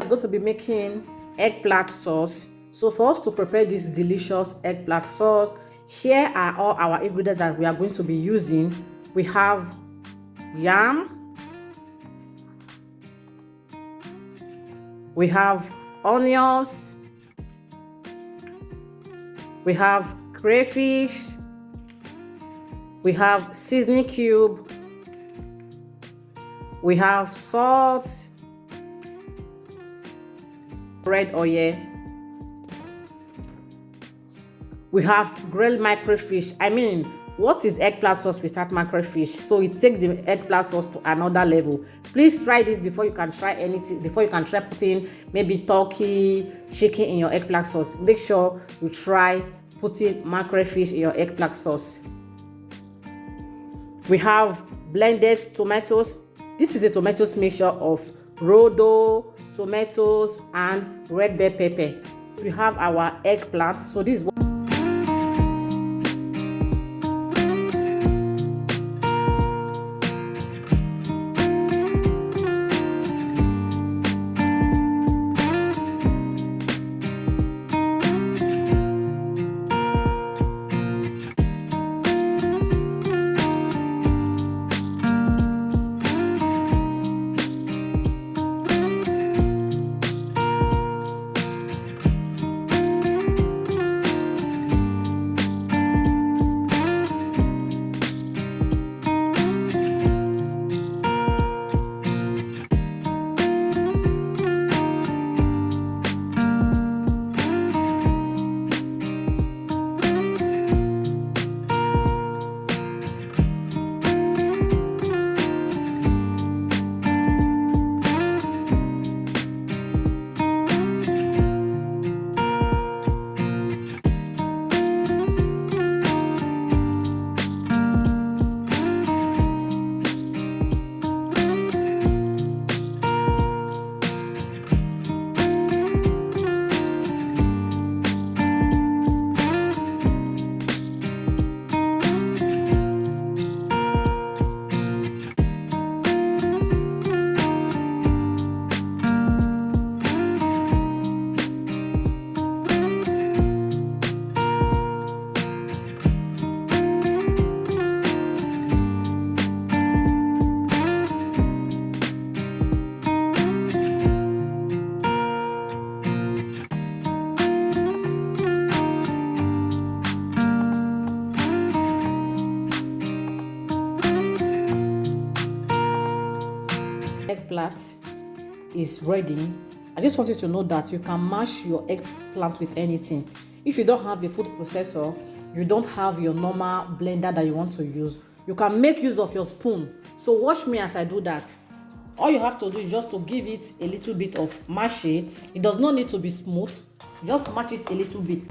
I'm going to be making eggplant sauce. So for us to prepare this delicious eggplant sauce, here are all our ingredients that we are going to be using. We have yam, we have onions, we have crayfish, we have seasoning cube, we have salt, red oil, we have grilled mackerelfish. I mean, what is eggplant sauce without mackerelfish? So it takes the eggplant sauce to another level. Please try this before you can try anything, before you can try putting maybe turkey, chicken in your eggplant sauce. Make sure you try putting mackerelfish in your eggplant sauce. We have blended tomatoes. This is a tomatoes mixture of rodo, tomatoes, and red bell pepper. We have our eggplant. So this is what eggplant is ready. I just want you to know that you can mash your eggplant with anything. If you don't have a food processor, you don't have your normal blender that you want to use, you can make use of your spoon. So watch me as I do that. All you have to do is just to give it a little bit of mashing. It does not need to be smooth, just mash it a little bit.